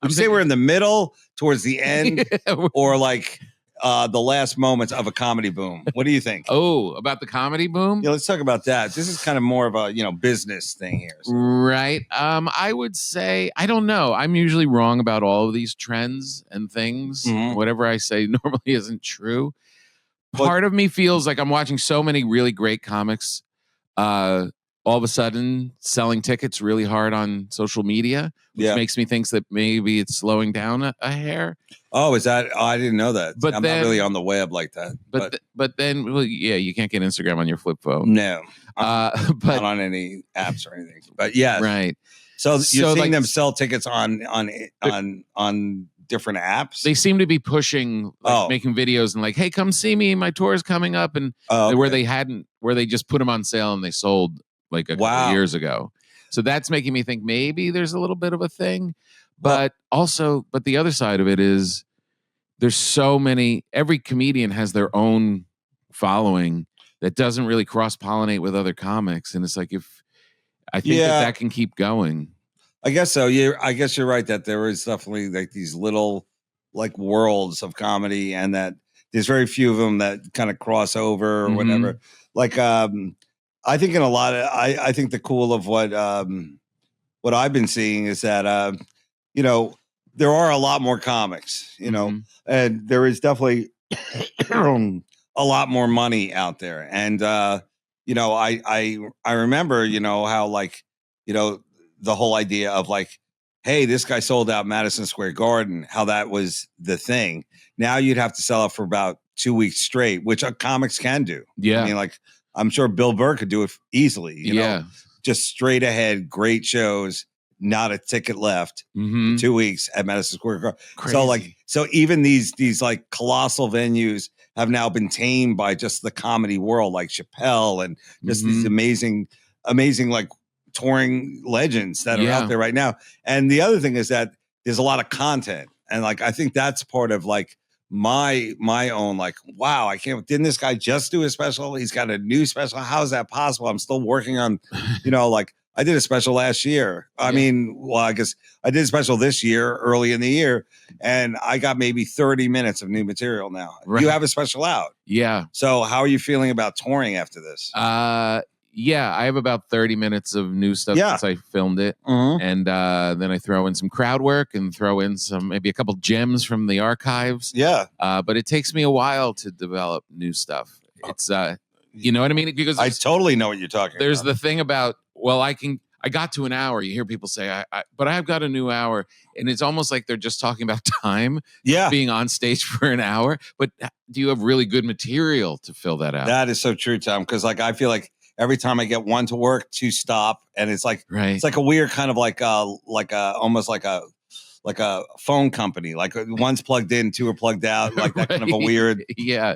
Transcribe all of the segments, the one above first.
Would you say we're in the middle, towards the end, or like the last moments of a comedy boom? What do you think? Oh, about the comedy boom? Yeah, let's talk about that. This is kind of more of a business thing here. So. Right. I would say I don't know. I'm usually wrong about all of these trends and things. Mhm. Whatever I say normally isn't true. Part of me feels like I'm watching so many really great comics. All of a sudden, selling tickets really hard on social media, which makes me think that maybe it's slowing down a hair. Oh, is that? Oh, I didn't know that. But I'm then, not really on the web like that. But then, well, yeah, you can't get Instagram on your flip phone. No, but not on any apps or anything. But yeah, right. So you're seeing them sell tickets on different apps. They seem to be pushing, making videos and like, hey, come see me. My tour is coming up, and where they just put them on sale and they sold like a couple years ago. So that's making me think maybe there's a little bit of a thing, but the other side of it is there's so many. Every comedian has their own following that doesn't really cross pollinate with other comics, and it's like I think that can keep going. I guess so. I guess you're right that there is definitely like these little like worlds of comedy, and that there's very few of them that kind of cross over or whatever. Like, I think in a lot of, I think the cool of what I've been seeing is that, there are a lot more comics, and there is definitely a lot more money out there. And, I remember, how like, the whole idea of like, hey, this guy sold out Madison Square Garden, how that was the thing. Now you'd have to sell out for about 2 weeks straight, which comics can do. Yeah. I mean, like, I'm sure Bill Burr could do it easily, you know, just straight ahead, great shows, not a ticket left, 2 weeks at Madison Square Garden. Crazy. So even these like colossal venues have now been tamed by just the comedy world, like Chappelle and just these amazing like touring legends that are out there right now. And the other thing is that there's a lot of content, and like I think that's part of like my own like, wow, didn't this guy just do a special? He's got a new special. How is that possible? I'm still working on, like I did a special last year. I mean, well, I guess I did a special this year, early in the year, and I got maybe 30 minutes of new material now. Right. You have a special out. Yeah. So how are you feeling about touring after this? Yeah, I have about 30 minutes of new stuff since I filmed it. And then I throw in some crowd work and throw in maybe a couple gems from the archives. Yeah. But it takes me a while to develop new stuff. It's, you know what I mean? Because I totally know what you're talking about. There's the thing about, I got to an hour. You hear people say, but I've got a new hour. And it's almost like they're just talking about time. Yeah. Being on stage for an hour. But do you have really good material to fill that out? That is so true, Tom. Because like, I feel like every time I get one to work, two stop, and it's like it's like a weird kind of like almost like a phone company. Like one's plugged in, two are plugged out. Like that kind of a weird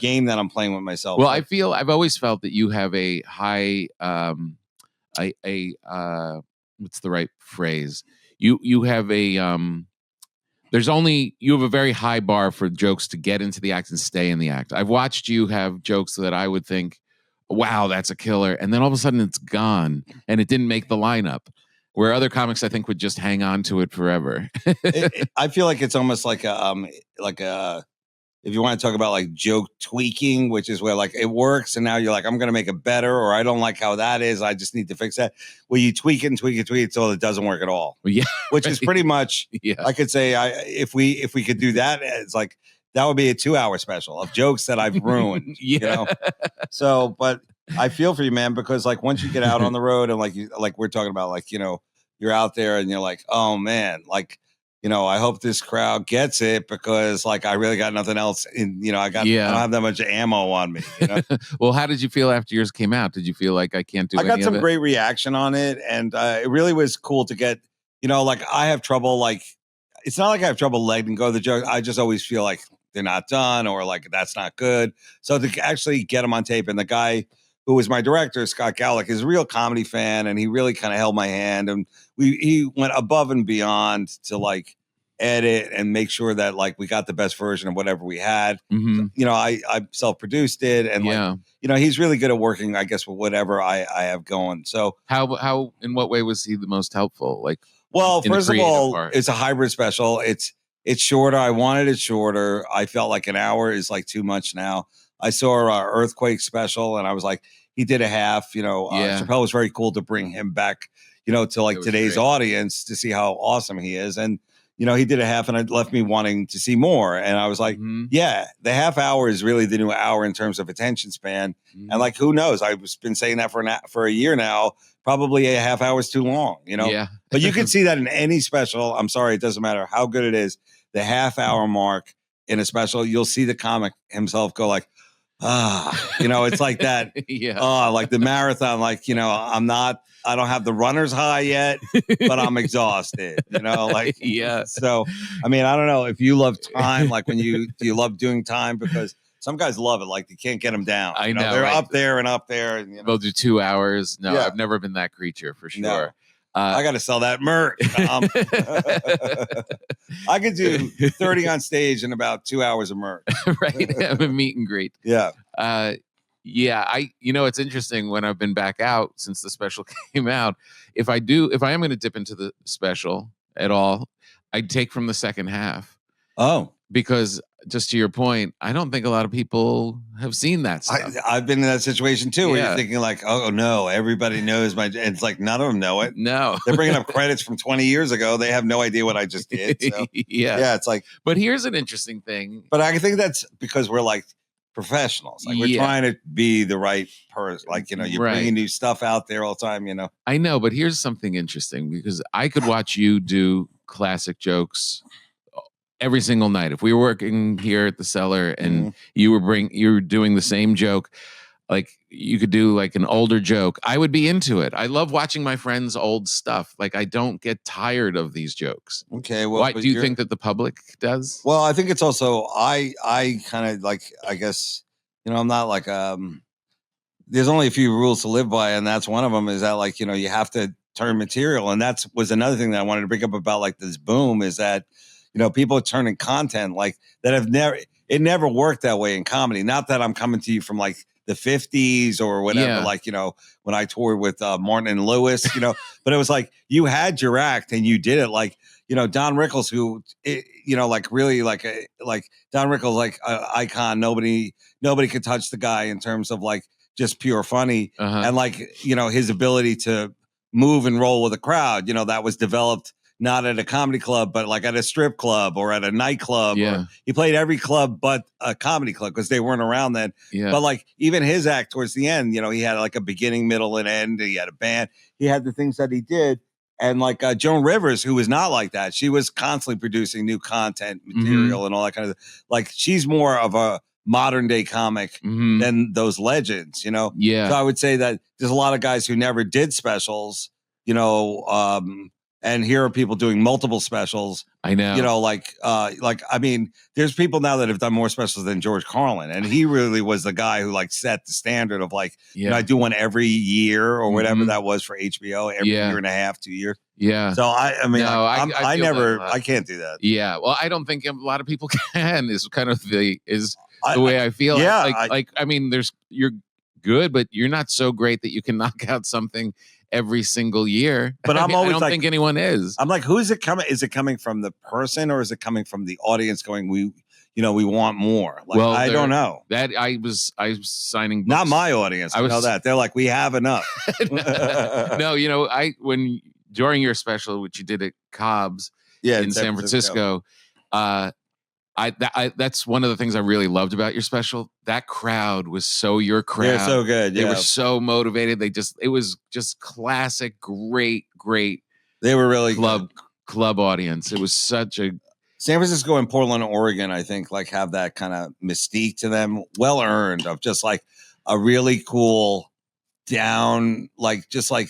game that I'm playing with myself. Well, I've always felt that you have a high what's the right phrase? You have a you have a very high bar for jokes to get into the act and stay in the act. I've watched you have jokes that I would think, wow, that's a killer. And then all of a sudden it's gone and it didn't make the lineup. Where other comics, I think, would just hang on to it forever. I feel like it's almost like if you want to talk about like joke tweaking, which is where like it works and now you're like, I'm going to make it better, or I don't like how that is, I just need to fix that. Well, you tweak it until it doesn't work at all. Yeah. Which is pretty much, I could say if we could do that, it's like, that would be a 2-hour special of jokes that I've ruined. You know? So, but I feel for you, man, because like once you get out on the road and like we're talking about, like, you're out there and you're like, oh man, like, I hope this crowd gets it, because like I really got nothing else in, I don't have that much ammo on me. Well, how did you feel after yours came out? Did you feel like I can't do? I got some great reaction on it, and it really was cool to get. Like I have trouble. Like it's not like I have trouble letting go of the joke. I just always feel like they're not done, or like that's not good. So to actually get them on tape, and the guy who was my director, Scott Gallagher, is a real comedy fan, and he really kind of held my hand, and he went above and beyond to like edit and make sure that like we got the best version of whatever we had. So, I self-produced it, and he's really good at working, I guess, with whatever I have going. So how in what way was he the most helpful? Like, Well, first of all, it's a hybrid special. It's shorter. I wanted it shorter. I felt like an hour is like too much now. I saw our Earthquake special, and I was like, he did a half. Chappelle was very cool to bring him back, to like today's audience to see how awesome he is. And, he did a half, and it left me wanting to see more. And I was like, yeah, the half hour is really the new hour in terms of attention span. And like, who knows? I've been saying that for a year now. Probably a half hour is too long, Yeah. But you can see that in any special. I'm sorry, it doesn't matter how good it is. The half hour mark in a special, you'll see the comic himself go like, it's like that. Like the marathon, like, I don't have the runner's high yet, but I'm exhausted, So, I mean, I don't know if you love time, like do you love doing time? Because some guys love it. Like you can't get them down. I know they're up there and up there. And, they'll do 2 hours. No, I've never been that creature for sure. No. I got to sell that merch. I could do 30 on stage in about 2 hours of merch. Right. Have a meet and greet. Yeah. It's interesting when I've been back out since the special came out. If I am going to dip into the special at all, I'd take from the second half. Oh. Because just to your point, I don't think a lot of people have seen that stuff. I've been in that situation too, where you're thinking like, oh no, everybody knows and it's like none of them know it. No, they're bringing up credits from 20 years ago. They have no idea what I just did. So, yeah, it's like. But here's an interesting thing. But I think that's because we're like professionals. Like we're trying to be the right person. Like you're bringing new stuff out there all the time. I know, but here's something interesting because I could watch you do classic jokes every single night. If we were working here at the Cellar and you were doing the same joke, like you could do like an older joke, I would be into it. I love watching my friends' old stuff. Like I don't get tired of these jokes. Okay, well, do you think that the public does? Well, I think it's also I kind of like, I guess, I'm not like there's only a few rules to live by, and that's one of them is that like, you have to turn material, and that was another thing that I wanted to bring up about like this boom is that people are turning content like that it never worked that way in comedy. Not that I'm coming to you from like the 50s or whatever, like, when I toured with Martin and Lewis, but it was like you had your act and you did it like, Don Rickles, who, like really like Don Rickles, like an icon. Nobody could touch the guy in terms of like just pure funny. And like, his ability to move and roll with a crowd, that was developed not at a comedy club, but like at a strip club or at a nightclub. Yeah. He played every club but a comedy club because they weren't around then. Yeah. But like even his act towards the end, he had like a beginning, middle, and end. He had a band. He had the things that he did. And like Joan Rivers, who was not like that. She was constantly producing new content material and all that kind of like she's more of a modern day comic than those legends, Yeah. So I would say that there's a lot of guys who never did specials, and here are people doing multiple specials. I know. I mean, there's people now that have done more specials than George Carlin. And he really was the guy who like set the standard of like, I do one every year or whatever that was for HBO, every year and a half, 2 years. Yeah. So I mean, no, I can't do that. Yeah. Well, I don't think a lot of people can is kind of the way I feel. Yeah. I mean, you're good, but you're not so great that you can knock out something every single year. But I don't think anyone is. I'm like, who is it coming? Is it coming from the person or is it coming from the audience going, we want more? Like, well, I don't know. That I was signing books. Not my audience. I know that. They're like, we have enough. No, when during your special, which you did at Cobb's in San Francisco, that's one of the things I really loved about your special. That crowd was so your crowd. They're so good. They were so motivated. It was just classic, great. They were really club audience. It was such a San Francisco and Portland, Oregon, I think like have that kind of mystique to them. Well earned of just like a really cool down, like just like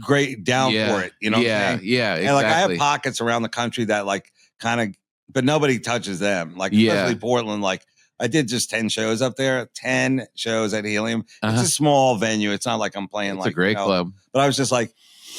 great down for it. You know? Yeah. Exactly. And like I have pockets around the country that like kind of, but nobody touches them. Like, especially Portland, like I did just 10 shows up there, 10 shows at Helium. It's a small venue. It's not like I'm playing it's a great club. But I was just like,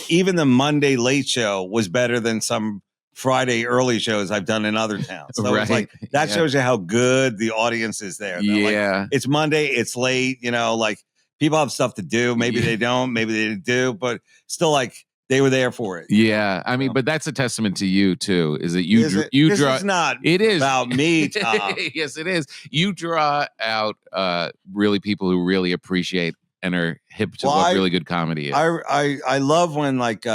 even the Monday late show was better than some Friday early shows I've done in other towns. So it's like, that shows you how good the audience is there. They're like, it's Monday, it's late, like people have stuff to do. Maybe they don't, maybe they do, but still like, they were there for it. Yeah, I mean, but that's a testament to you too. Is that you this draw? Is not. It is about me, Tom. Yes, it is. You draw out really people who really appreciate and are hip to what really good comedy is. I love when like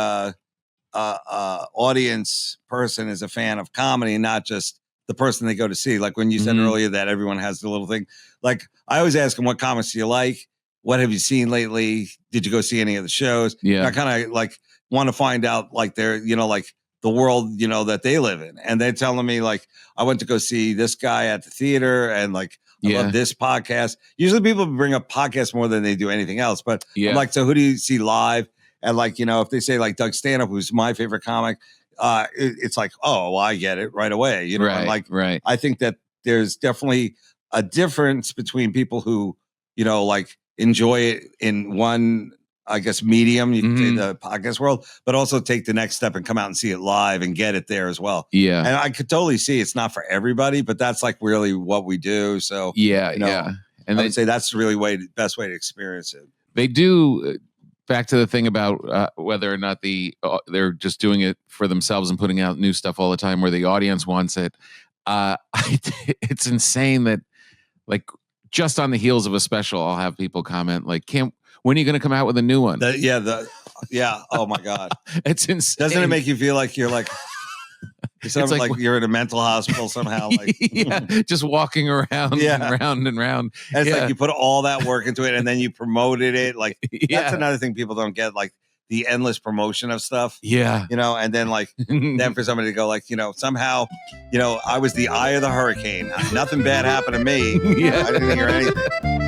audience person is a fan of comedy and not just the person they go to see. Like when you said earlier that everyone has the little thing. Like I always ask them, what comics do you like? What have you seen lately? Did you go see any of the shows? Yeah, and I kind of like want to find out like their, like the world, that they live in. And they're telling me like, I went to go see this guy at the theater and like, I love this podcast. Usually people bring up podcasts more than they do anything else. But I'm like, so who do you see live? And like, if they say like Doug Stanhope, who's my favorite comic, it's like, oh, well, I get it right away. Right, and like, right. I think that there's definitely a difference between people who, like enjoy it in one, I guess, medium, you can say the podcast world, but also take the next step and come out and see it live and get it there as well. Yeah. And I could totally see it's not for everybody, but that's like really what we do. So yeah. And I would say that's really best way to experience it. They do. Back to the thing about whether or not they're just doing it for themselves and putting out new stuff all the time where the audience wants it. It's insane that like just on the heels of a special, I'll have people comment like, when are you going to come out with a new one? Yeah. Oh my God. It's insane. Doesn't it make you feel like you're like, it's like you're in a mental hospital somehow, like just walking around and round and round. And it's like you put all that work into it and then you promoted it. Like that's another thing people don't get, like the endless promotion of stuff. Yeah. And then like then for somebody to go like, somehow, I was the eye of the hurricane. Nothing bad happened to me. I didn't hear anything.